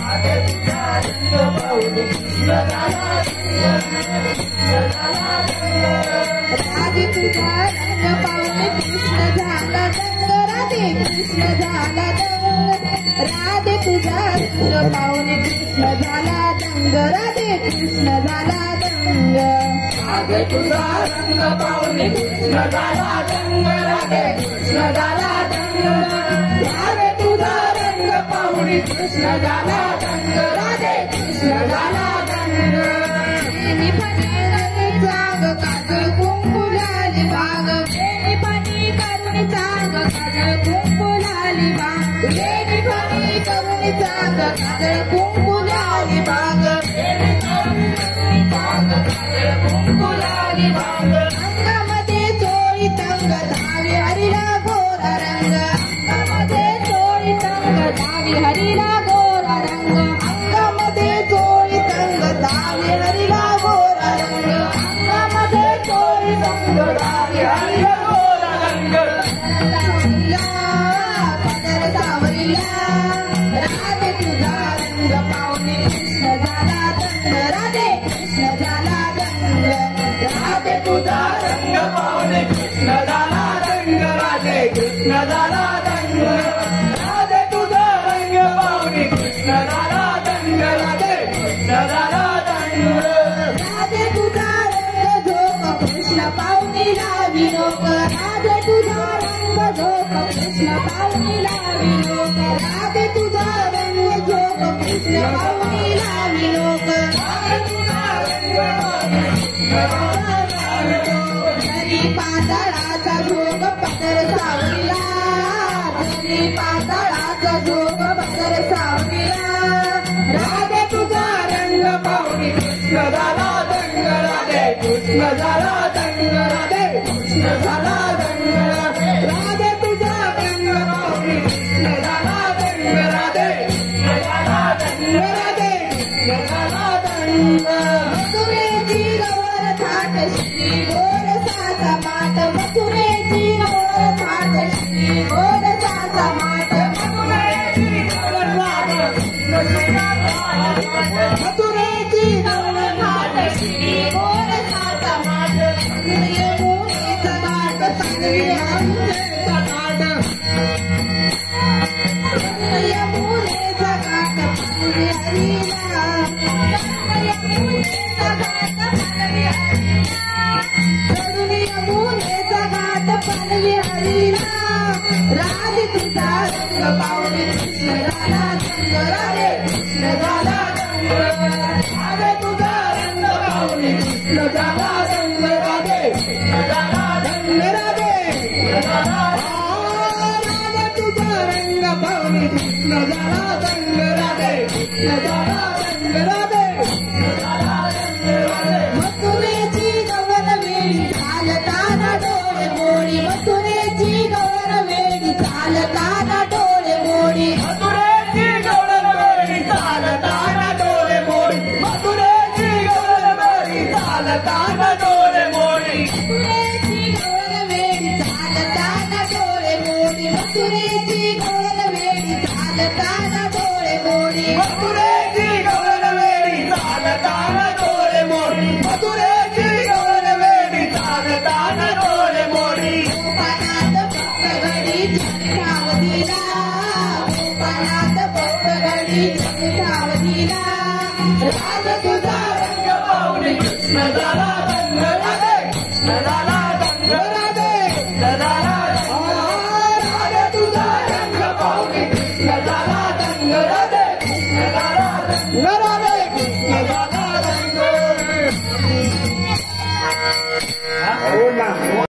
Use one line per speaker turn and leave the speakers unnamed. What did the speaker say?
राधे तुझा रंग पावले कृष्ण झाला दंग राधे कृष्ण झाला दंग राधे तुझा रंग पावले कृष्ण झाला दंग राधे कृष्ण झाला दंग
राधे तुझा रंग पावले कृष्ण झाला दंग राधे कृष्ण झाला दंग राधे तुझा रंग पावले कृष्ण झाला दंग राधे कृष्ण झाला दंग
चांग काजळ कुंकू लाली बाग वेणी पाणी करून चांग काजळ कुंकू लाली बाग वेणी पाणी करून चांग काजळ कुंकू लाली बाग
वेणी करून चांग काजळ कुंकू लाली बाग
अंगामध्ये चोळी तंग धावी हरीला गोरा रंग अंगामध्ये चोळी तंग धावी हरीला गोरा रंग अंगामध्ये चोळी तंग धावी हरीला गोरा रंग पदर सावरीला राधे तुझा रंग पावले कृष्ण झाला दंग राधे कृष्ण झाला दंग
राधे तुझा रंग पावले कृष्ण झाला दंग राधे कृष्ण झाला दंग राधे तुझा रंग पावले कृष्ण झाला दंग राधे कृष्ण झाला दंग
राधे तुझा रंग झोप कृष्ण पावनीला विनोक राधे तुझा रंग झोप कृष्ण पावनीला विनोक राधे तुझा रंग झोप कृष्ण पावनीला विनोक घरी पाताळाचा झोप पदर सावलीला घरी पाताळाचा झोप पदर सावलीला
राधे तुझा रंग पावले कृष्ण झाला दंग राधे कृष्ण झाला दंग राधे कृष्ण झाला दंग राधे तुझा रंग पावले कृष्ण झाला दंग राधे कृष्ण झाला दंग राधे कृष्ण झाला दंग
मथुरेची गौर थाट श्री गोर साचा माट मथुरेची गौर थाट श्री गोर साचा माट
मथुरेची गौर थाट
मथुरेची गौर थाट श्री गोर साचा माट यमुनेचा घाट सांगली आमचा घाट यमुनेचा घाट सांगली हरीला यमुनेचा घाट सांगली यमुनेचा घाट पालवी हरीला राधे तुझा रंग पावले कृष्ण झाला दंग राधे कृष्ण झाला दंग
राधे तुझा रंग पावले कृष्ण झाला दंग राधे कृष्ण झाला दंग राधे कृष्ण झाला राधे तुझा रंग पावले कृष्ण झाला दंग राधे कृष्ण झाला दंग राधे कृष्ण झाला दंग राधे
मथुरेची गौर वेळी चालताना डोळे मोडी मथुरेची गौर वेळी चालताना डोळे मोडी
मथुरेची गौर वेळी चालताना डोळे मोडी मथुरेची गौर वेळी चालताना डोळे मोडी
मथुरेची गौर वेळी चालताना डोळे मोडी मथुरेची गौर वेळी चालताना डोळे मोडी
मथुरेची गौर वेळी चालताना डोळे मोडी मथुरेची गौर वेळी चालताना डोळे मोडी
गोपानाथ भक्त गडी जगठावधीला गोपानाथ भक्त गडी जगठावधीला
राधे तुझा रंग पावले कृष्ण झाला दंग राधे कृष्ण झाला